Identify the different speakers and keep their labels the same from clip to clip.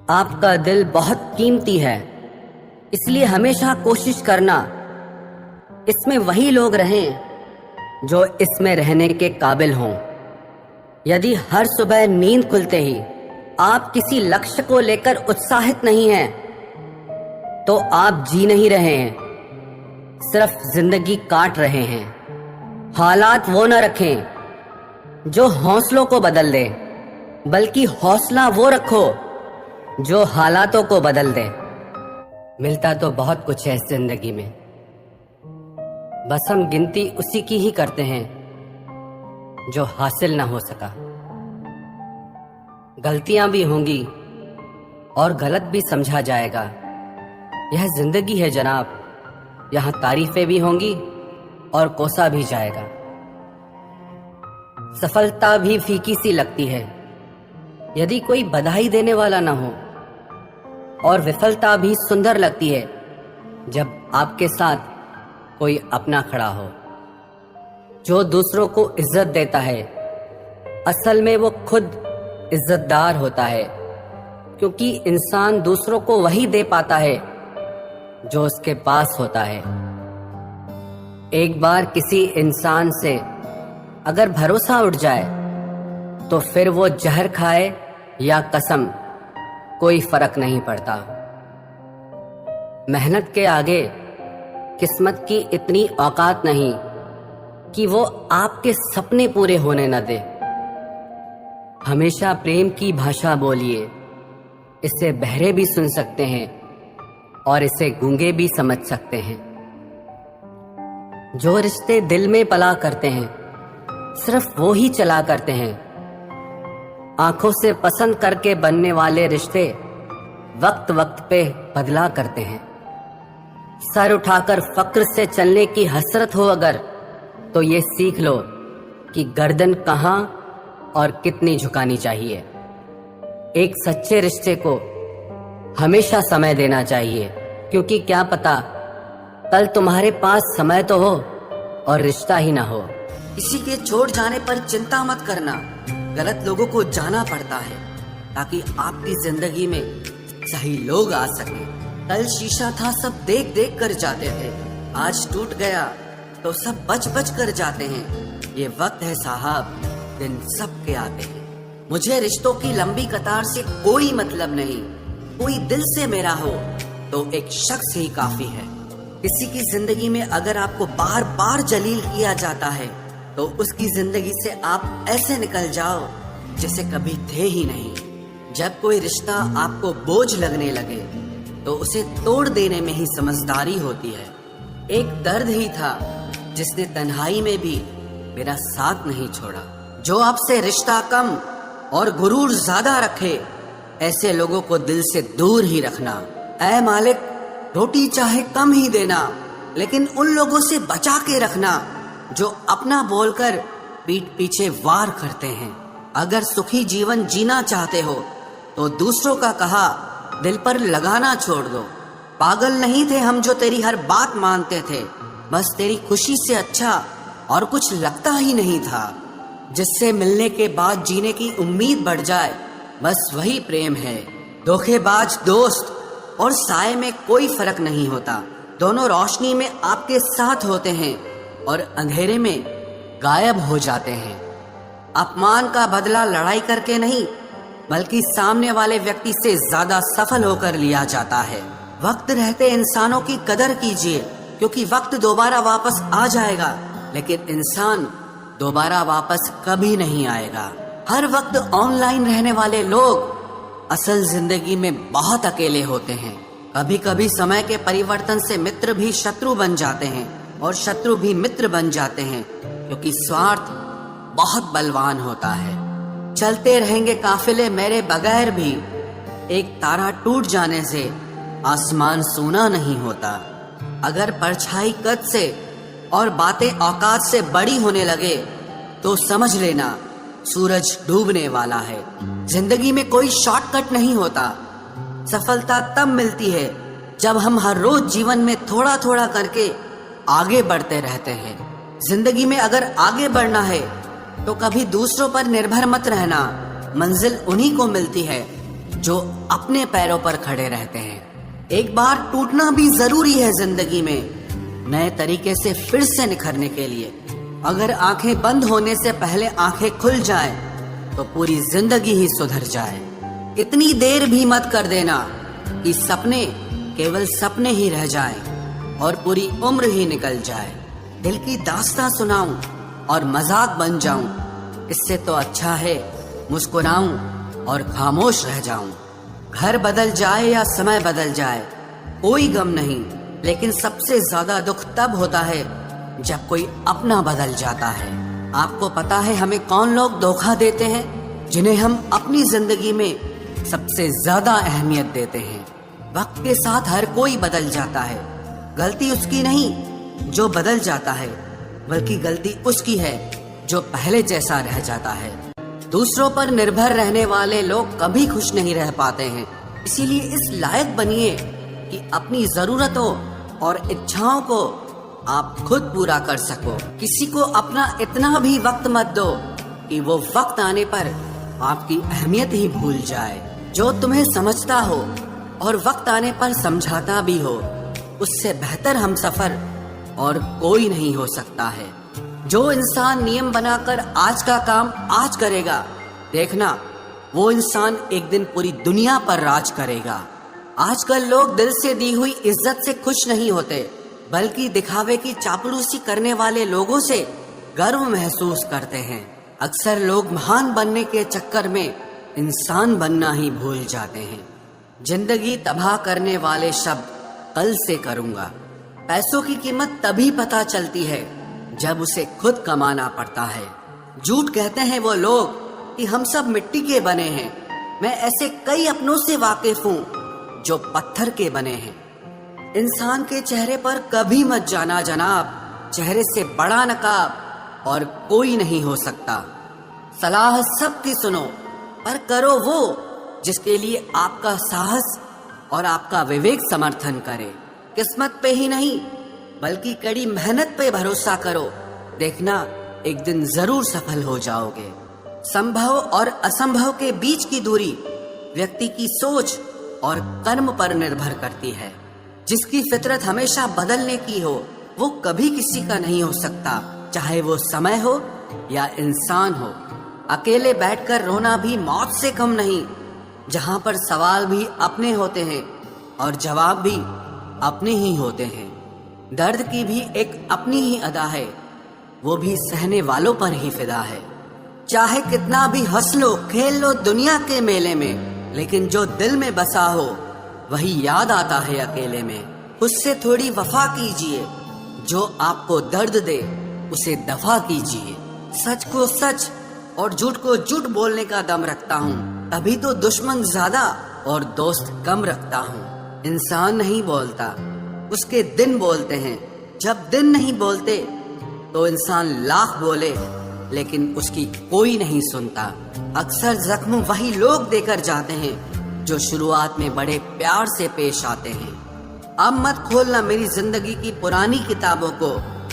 Speaker 1: आपका दिल बहुत कीमती है, इसलिए हमेशा कोशिश करना इसमें वही लोग रहें जो इसमें रहने के काबिल हों। यदि हर सुबह नींद खुलते ही आप किसी लक्ष्य को लेकर उत्साहित नहीं हैं, तो आप जी नहीं रहे हैं, सिर्फ जिंदगी काट रहे हैं। हालात वो न रखें जो हौसलों को बदल दे, बल्कि हौसला वो रखो जो हालातों को बदल दे। मिलता तो बहुत कुछ है इस जिंदगी में, बस हम गिनती उसी की ही करते हैं जो हासिल ना हो सका। गलतियां भी होंगी और गलत भी समझा जाएगा। यह जिंदगी है जनाब, यहाँ तारीफें भी होंगी और कोसा भी जाएगा। सफलता भी फीकी सी लगती है यदि कोई बधाई देने वाला ना हो, और विफलता भी सुंदर लगती है जब आपके साथ कोई अपना खड़ा हो। जो दूसरों को इज्जत देता है, असल में वो खुद इज्जतदार होता है, क्योंकि इंसान दूसरों को वही दे पाता है जो उसके पास होता है। एक बार किसी इंसान से अगर भरोसा उठ जाए तो फिर वो जहर खाए या कसम, कोई फर्क नहीं पड़ता। मेहनत के आगे किस्मत की इतनी औकात नहीं कि वो आपके सपने पूरे होने न दे। हमेशा प्रेम की भाषा बोलिए, इसे बहरे भी सुन सकते हैं और इसे गूंगे भी समझ सकते हैं। जो रिश्ते दिल में पला करते हैं, सिर्फ वो ही चला करते हैं। आंखों से पसंद करके बनने वाले रिश्ते वक्त वक्त पे बदला करते हैं। सर उठाकर फक्र से चलने की हसरत हो अगर, तो ये सीख लो कि गर्दन कहाँ और कितनी झुकानी चाहिए। एक सच्चे रिश्ते को हमेशा समय देना चाहिए, क्योंकि क्या पता कल तुम्हारे पास समय तो हो और रिश्ता ही ना हो।
Speaker 2: किसी के छोड़ जाने पर चिंता मत करना, गलत लोगों को जाना पड़ता है ताकि आपकी जिंदगी में सही लोग आ सके। कल शीशा था, सब देख देख कर जाते थे, आज टूट गया तो सब बच बच कर जाते हैं। ये वक्त है साहब, दिन सबके आते हैं। मुझे रिश्तों की लंबी कतार से कोई मतलब नहीं, कोई दिल से मेरा हो तो एक शख्स ही काफी है। किसी की जिंदगी में अगर आपको बार बार जलील किया जाता है तो उसकी जिंदगी से आप ऐसे निकल जाओ जैसे कभी थे ही नहीं। जब कोई रिश्ता आपको बोझ लगने लगे तो उसे तोड़ देने में ही समझदारी होती है। एक दर्द ही था जिसने तन्हाई में भी मेरा साथ नहीं छोड़ा। जो आपसे रिश्ता कम और गुरूर ज्यादा रखे, ऐसे लोगों को दिल से दूर ही रखना। ऐ मालिक, रोटी चाहे कम ही देना, लेकिन उन लोगों से बचा के रखना जो अपना बोलकर पीठ पीछे वार करते हैं। अगर सुखी जीवन जीना चाहते हो तो दूसरों का कहा दिल पर लगाना छोड़ दो। पागल नहीं थे हम जो तेरी हर बात मानते थे, बस तेरी खुशी से अच्छा और कुछ लगता ही नहीं था। जिससे मिलने के बाद जीने की उम्मीद बढ़ जाए, बस वही प्रेम है। धोखेबाज दोस्त और साए में कोई फर्क नहीं होता, दोनों रोशनी में आपके साथ होते हैं और अंधेरे में गायब हो जाते हैं। अपमान का बदला लड़ाई करके नहीं, बल्कि सामने वाले व्यक्ति से ज्यादा सफल होकर लिया जाता है। वक्त रहते इंसानों की कदर कीजिए, क्योंकि वक्त दोबारा वापस आ जाएगा, लेकिन इंसान दोबारा वापस कभी नहीं आएगा। हर वक्त ऑनलाइन रहने वाले लोग असल जिंदगी में बहुत अकेले होते हैं। कभी कभी समय के परिवर्तन से मित्र भी शत्रु बन जाते हैं और शत्रु भी मित्र बन जाते हैं, क्योंकि स्वार्थ बहुत बलवान होता है। चलते रहेंगे काफिले मेरे बगैर भी, एक तारा टूट जाने से आसमान सूना नहीं होता। अगर परछाई कद से और बातें औकात से बड़ी होने लगे तो समझ लेना सूरज डूबने वाला है। जिंदगी में कोई शॉर्टकट नहीं होता। सफलता तब मिलती है जब हम हर रोज जीवन में थोड़ा थोड़ा करके आगे बढ़ते रहते हैं। जिंदगी में अगर आगे बढ़ना है तो कभी दूसरों पर निर्भर मत रहना। मंजिल उन्हीं को मिलती है जो अपने पैरों पर खड़े रहते हैं। एक बार टूटना भी जरूरी है जिंदगी में, नए तरीके से फिर से निखरने के लिए। अगर आंखें बंद होने से पहले आंखें खुल जाएं, तो पूरी जिंदगी ही सुधर जाए। इतनी देर भी मत कर देना कि सपने केवल सपने ही रह जाएं और पूरी उम्र ही निकल जाए। दिल की दास्तां सुनाऊं और मजाक बन जाऊं, इससे तो अच्छा है मुस्कुराऊं और खामोश रह जाऊं। घर बदल जाए या समय बदल जाए, कोई गम नहीं, लेकिन सबसे ज्यादा दुख तब होता है जब कोई अपना बदल जाता है। आपको पता है हमें कौन लोग धोखा देते हैं, जिन्हें हम अपनी जिंदगी में सबसे ज्यादा अहमियत देते हैं। वक्त के साथ हर कोई बदल जाता है। गलती उसकी नहीं जो बदल जाता है, बल्कि गलती उसकी है जो पहले जैसा रह जाता है। दूसरों पर निर्भर रहने वाले लोग कभी खुश नहीं रह पाते हैं। इसीलिए इस लायक बनिए कि अपनी जरूरतों और इच्छाओं को आप खुद पूरा कर सको। किसी को अपना इतना भी वक्त मत दो कि वो वक्त आने पर आपकी अहमियत ही भूल जाए। जो तुम्हें समझता हो और वक्त आने पर समझाता भी हो, उससे बेहतर हमसफर और कोई नहीं हो सकता है। जो इंसान नियम बनाकर आज का काम आज करेगा, देखना वो इंसान एक दिन पूरी दुनिया पर राज करेगा। आजकल लोग दिल से दी हुई इज्जत से खुश नहीं होते, बल्कि दिखावे की चापलूसी करने वाले लोगों से गर्व महसूस करते हैं। अक्सर लोग महान बनने के चक्कर में इंसान बनना ही भूल जाते हैं। जिंदगी तबाह करने वाले शब्द कल से करूंगा। पैसों की कीमत तभी पता चलती है जब उसे खुद कमाना पड़ता है। झूठ कहते हैं वो लोग कि हम सब मिट्टी के बने हैं। मैं ऐसे कई अपनों से वाकिफ हूँ जो पत्थर के बने हैं। इंसान के चेहरे पर कभी मत जाना जनाब, चेहरे से बड़ा नकाब और कोई नहीं हो सकता। सलाह सबकी सुनो, पर करो वो जिसके लिए आपका साहस और आपका विवेक समर्थन करे। किस्मत पे ही नहीं, बल्कि कड़ी मेहनत पे भरोसा करो। देखना एक दिन जरूर सफल हो जाओगे। संभव और असंभव के बीच की दूरी व्यक्ति की सोच और कर्म पर निर्भर करती है। जिसकी फितरत हमेशा बदलने की हो, वो कभी किसी का नहीं हो सकता, चाहे वो समय हो या इंसान हो। अकेले बैठकर रोना भी मौत से कम नहीं, जहां पर सवाल भी अपने होते हैं और जवाब भी अपने ही होते हैं। दर्द की भी एक अपनी ही अदा है, वो भी सहने वालों पर ही फिदा है। चाहे कितना भी हंस लो खेल लो दुनिया के मेले में, लेकिन जो दिल में बसा हो वही याद आता है अकेले में। उससे थोड़ी वफा कीजिए, जो आपको दर्द दे उसे दफा कीजिए। सच को सच और झूठ को झूठ बोलने का दम रखता हूँ, तभी तो दुश्मन ज्यादा और दोस्त कम रखता हूँ। इंसान नहीं बोलता, उसके दिन बोलते हैं। जब दिन नहीं बोलते तो इंसान लाख बोले, लेकिन उसकी कोई नहीं सुनता। अक्सर जख्म वही लोग देकर जाते हैं जो शुरुआत में बड़े प्यार से पेश आते हैं। अब मत खोलना मेरी जिंदगी की पुरानी किताबों को।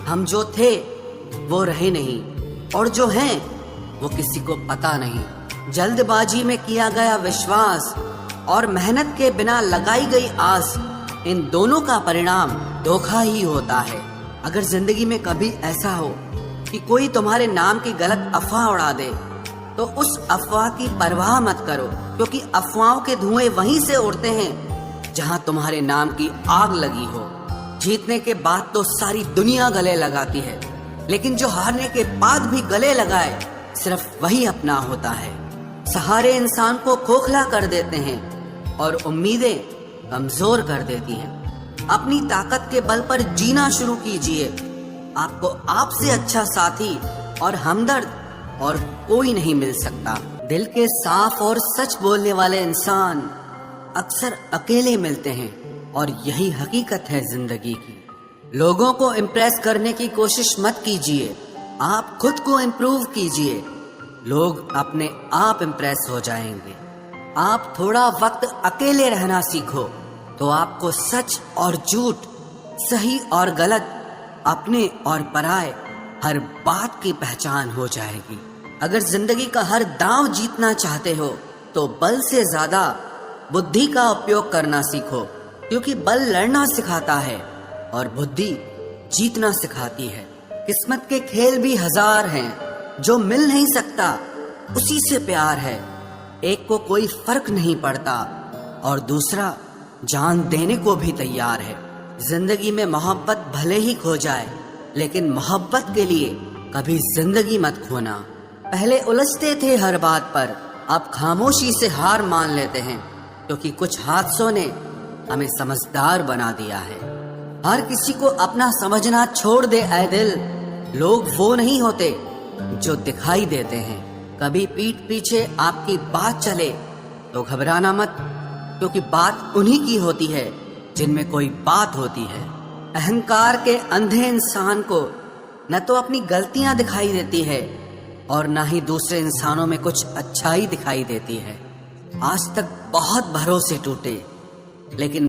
Speaker 2: हम जो थे वो रहे नहीं, और जो हैं वो किसी को पता नहीं। जल्दबाजी में किया गया विश्वास और मेहनत के बिना लगाई गई आस, इन दोनों का परिणाम धोखा ही होता है। अगर जिंदगी में कभी ऐसा हो कि कोई तुम्हारे नाम की गलत अफवाह उड़ा दे, तो उस अफवाह की परवाह मत करो, क्योंकि अफवाहों के धुएं वहीं से उड़ते हैं जहां तुम्हारे नाम की आग लगी हो। जीतने के बाद तो सारी दुनिया गले लगाती है, लेकिन जो हारने के बाद भी गले लगाए, सिर्फ वही अपना होता है। सहारे इंसान को खोखला कर देते हैं और उम्मीदें कमजोर कर देती हैं। अपनी ताकत के बल पर जीना शुरू कीजिए। आपको आपसे अच्छा साथी और हमदर्द और कोई नहीं मिल सकता। दिल के साफ और सच बोलने वाले इंसान अक्सर अकेले मिलते हैं, और यही हकीकत है जिंदगी की। लोगों को इम्प्रेस करने की कोशिश मत कीजिए, आप खुद को इम्प्रूव कीजिए। लोग अपने आप इम्प्रेस हो जाएंगे। आप थोड़ा वक्त अकेले रहना सीखो, तो आपको सच और झूठ, सही और गलत, अपने और पराये हर बात की पहचान हो जाएगी। अगर जिंदगी का हर दांव जीतना चाहते हो, तो बल से ज्यादा बुद्धि का उपयोग करना सीखो, क्योंकि बल लड़ना सिखाता है और बुद्धि जीतना सिखाती है। किस्मत के खेल भी हजार हैं, जो मिल नहीं सकता उसी से प्यार है। एक को कोई फर्क नहीं पड़ता और दूसरा जान देने को भी तैयार है। जिंदगी में मोहब्बत भले ही खो जाए, लेकिन मोहब्बत के लिए कभी जिंदगी मत खोना। पहले उलझते थे हर बात पर, अब खामोशी से हार मान लेते हैं, क्योंकि कुछ हादसों ने हमें समझदार बना दिया है। हर किसी को अपना समझना छोड़ दे ऐ दिल, लोग वो नहीं होते जो दिखाई देते हैं। कभी पीठ पीछे आपकी बात चले तो घबराना मत, क्योंकि बात उन्हीं की होती है जिनमें कोई बात होती है। अहंकार के अंधे इंसान को न तो अपनी गलतियां दिखाई देती है और न ही दूसरे इंसानों में कुछ अच्छाई दिखाई देती है। आज तक बहुत भरोसे टूटे, लेकिन